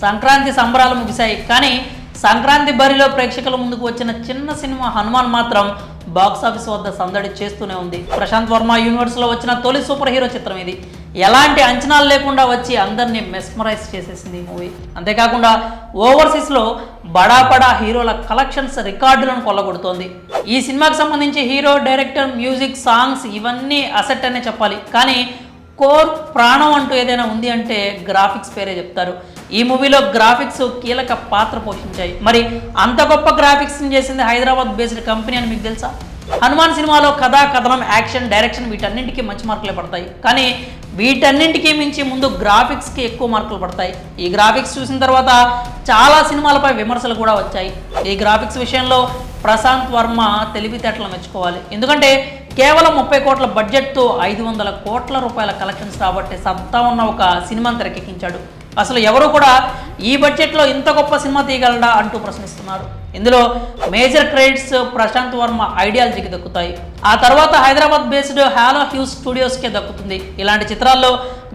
సంక్రాంతి సంబరాలు ముగిశాయి. కానీ సంక్రాంతి బరిలో ప్రేక్షకుల ముందుకు వచ్చిన చిన్న సినిమా హనుమాన్ మాత్రం బాక్సాఫీస్ వద్ద సందడి చేస్తూనే ఉంది. ప్రశాంత్ వర్మ యూనివర్స్లో వచ్చిన తొలి సూపర్ హీరో చిత్రం ఇది. ఎలాంటి అంచనాలు లేకుండా వచ్చి అందరినీ మెస్మరైజ్ చేసేసింది ఈ మూవీ. అంతేకాకుండా ఓవర్సీస్లో బడా హీరోల కలెక్షన్స్ రికార్డులను కొల్లగొడుతోంది. ఈ సినిమాకి సంబంధించి హీరో, డైరెక్టర్, మ్యూజిక్, సాంగ్స్ ఇవన్నీ అసెట్ అనే చెప్పాలి. కానీ కోర్ ప్రాణం అంటూ ఏదైనా ఉంది అంటే గ్రాఫిక్స్ పేరే చెప్తారు. ఈ మూవీలో గ్రాఫిక్స్ కీలక పాత్ర పోషించాయి. మరి అంత గొప్ప గ్రాఫిక్స్ని చేసింది హైదరాబాద్ బేస్డ్ కంపెనీ అని మీకు తెలుసా? హనుమాన్ సినిమాలో కథా, కథనం, యాక్షన్, డైరెక్షన్ వీటన్నింటికీ మంచి మార్కులే పడతాయి. కానీ వీటన్నింటికీ మించి ముందు గ్రాఫిక్స్కి ఎక్కువ మార్కులు పడతాయి. ఈ గ్రాఫిక్స్ చూసిన తర్వాత చాలా సినిమాలపై విమర్శలు కూడా వచ్చాయి. ఈ గ్రాఫిక్స్ విషయంలో ప్రశాంత్ వర్మ తెలివితేటలు మెచ్చుకోవాలి. ఎందుకంటే కేవలం 30 కోట్ల బడ్జెట్తో 500 కోట్ల రూపాయల కలెక్షన్స్ రాబట్టే సత్తా ఉన్న ఒక సినిమాను తెరకెక్కించాడు. అసలు ఎవరు కూడా ఈ బడ్జెట్లో ఇంత గొప్ప సినిమా తీయగలడా అంటూ ప్రశ్నిస్తున్నారు. ఇందులో మేజర్ క్రెడిట్స్ ప్రశాంత్ వర్మ ఐడియాలజీకి దక్కుతాయి. ఆ తర్వాత హైదరాబాద్ బేస్డ్ హాలో హ్యూస్ స్టూడియోస్కే దక్కుతుంది. ఇలాంటి చిత్రాల్లో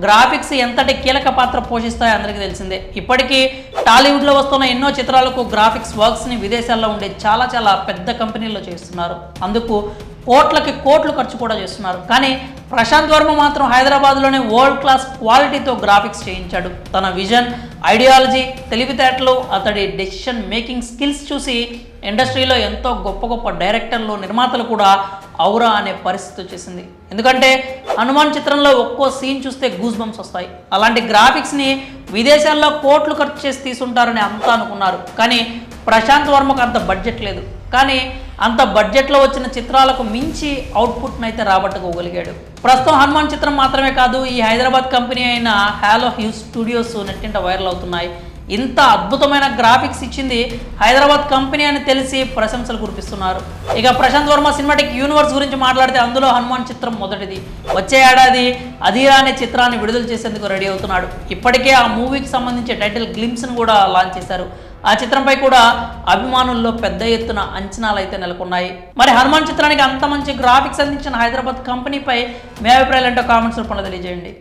గ్రాఫిక్స్ ఎంతటి కీలక పాత్ర పోషిస్తాయో అందరికీ తెలిసిందే. ఇప్పటికీ టాలీవుడ్లో వస్తున్న ఎన్నో చిత్రాలకు గ్రాఫిక్స్ వర్క్స్ని విదేశాల్లో ఉండే చాలా పెద్ద కంపెనీల్లో చేస్తున్నారు. అందుకు కోట్లకి కోట్లు ఖర్చు కూడా చేస్తున్నారు. కానీ ప్రశాంత్ వర్మ మాత్రం హైదరాబాద్లోనే వరల్డ్ క్లాస్ క్వాలిటీతో గ్రాఫిక్స్ చేయించాడు. తన విజన్, ఐడియాలజీ, తెలివితేటలు, అతడి డెసిషన్ మేకింగ్ స్కిల్స్ చూసి ఇండస్ట్రీలో ఎంతో గొప్ప డైరెక్టర్లు, నిర్మాతలు కూడా ఔరా అనే పరిస్థితి వచ్చేసింది. ఎందుకంటే హనుమాన్ చిత్రంలో ఒక్కో సీన్ చూస్తే గూస్ బంప్స్ వస్తాయి. అలాంటి గ్రాఫిక్స్ని విదేశాల్లో కోట్లు ఖర్చు చేసి తీసుంటారని అంతా అనుకున్నారు. కానీ ప్రశాంత్ వర్మకు అంత బడ్జెట్ లేదు. కానీ అంత బడ్జెట్లో వచ్చిన చిత్రాలకు మించి అవుట్పుట్ను అయితే రాబట్టుకోగలిగాడు. ప్రస్తుతం హనుమాన్ చిత్రం మాత్రమే కాదు, ఈ హైదరాబాద్ కంపెనీ అయిన హాలో హ్యూస్ స్టూడియోస్ నెట్టింట వైరల్ అవుతున్నాయి. ఇంత అద్భుతమైన గ్రాఫిక్స్ ఇచ్చింది హైదరాబాద్ కంపెనీ అని తెలిసి ప్రశంసలు కురిపిస్తున్నారు. ఇక ప్రశాంత్ వర్మ సినిమాటిక్ యూనివర్స్ గురించి మాట్లాడితే అందులో హనుమాన్ చిత్రం మొదటిది. వచ్చే ఏడాది అధీరా అనే చిత్రాన్ని విడుదల చేసేందుకు రెడీ అవుతున్నాడు. ఇప్పటికే ఆ మూవీకి సంబంధించి టైటిల్ గ్లింప్స్ను కూడా లాంచ్ చేశారు. ఆ చిత్రంపై కూడా అభిమానుల్లో పెద్ద ఎత్తున అంచనాలు అయితే నెలకొన్నాయి. మరి హనుమాన్ చిత్రానికి అంత మంచి గ్రాఫిక్స్ అందించిన హైదరాబాద్ కంపెనీపై మీ అభిప్రాయాలు ఏంటో కామెంట్స్ రూపంలో తెలియజేయండి.